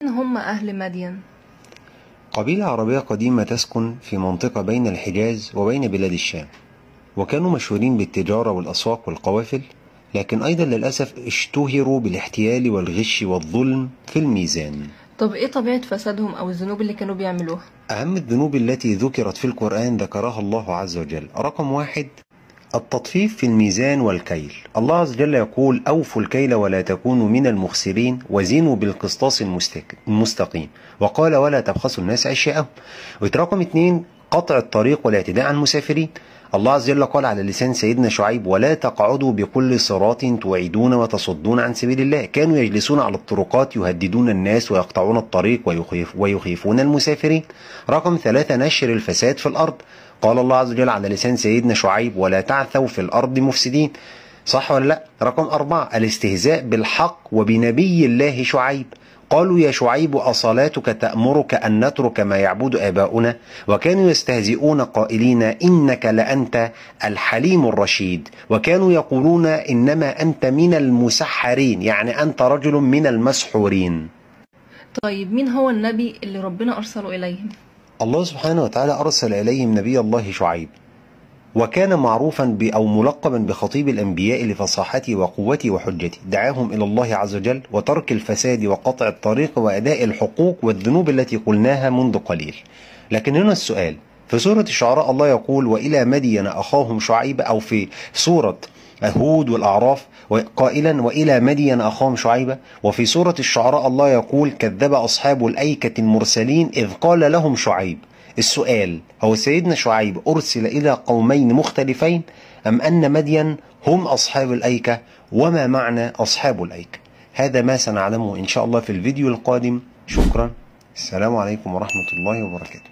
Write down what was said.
من هم أهل مدين؟ قبيلة عربية قديمة تسكن في منطقة بين الحجاز وبين بلاد الشام، وكانوا مشهورين بالتجارة والأسواق والقوافل، لكن أيضا للأسف اشتهروا بالاحتيال والغش والظلم في الميزان. طب إيه طبيعة فسادهم أو الذنوب اللي كانوا بيعملوها؟ أهم الذنوب التي ذكرت في القرآن ذكرها الله عز وجل. رقم 1: التطفيف في الميزان والكيل. الله عز وجل يقول: أوفوا الكيل ولا تكونوا من المخسرين وزنوا بالقسطاس المستقيم، وقال: ولا تبخسوا الناس أشياءهم. رقم 2: قطع الطريق والاعتداء على المسافرين. الله عز وجل قال على لسان سيدنا شعيب: ولا تقعدوا بكل صراط توعدون وتصدون عن سبيل الله. كانوا يجلسون على الطرقات يهددون الناس ويقطعون الطريق ويخيفون المسافرين. رقم 3: نشر الفساد في الأرض. قال الله عز وجل على لسان سيدنا شعيب: ولا تعثوا في الأرض مفسدين. صح ولا لا؟ رقم 4: الاستهزاء بالحق وبنبي الله شعيب. قالوا: يا شعيب أصلاتك تأمرك أن نترك ما يعبد آباؤنا؟ وكانوا يستهزئون قائلين: إنك لأنت الحليم الرشيد. وكانوا يقولون: إنما أنت من المسحرين، يعني أنت رجل من المسحورين. طيب مين هو النبي اللي ربنا أرسله إليهم؟ الله سبحانه وتعالى أرسل إليهم نبي الله شعيب، وكان معروفا أو ملقبا بخطيب الأنبياء لفصاحته وقوته وحجته. دعاهم إلى الله عز وجل وترك الفساد وقطع الطريق وأداء الحقوق والذنوب التي قلناها منذ قليل. لكن هنا السؤال: في سورة الشعراء الله يقول: وإلى مدين أخاهم شعيب، أو في سورة هود والأعراف قائلا: وإلى مدين أخاهم شعيبا. وفي سورة الشعراء الله يقول: كذب أصحاب الأيكة المرسلين إذ قال لهم شعيب. السؤال: هو سيدنا شعيب أرسل إلى قومين مختلفين، أم أن مدين هم أصحاب الأيكة؟ وما معنى أصحاب الأيكة؟ هذا ما سنعلمه إن شاء الله في الفيديو القادم. شكرا. السلام عليكم ورحمة الله وبركاته.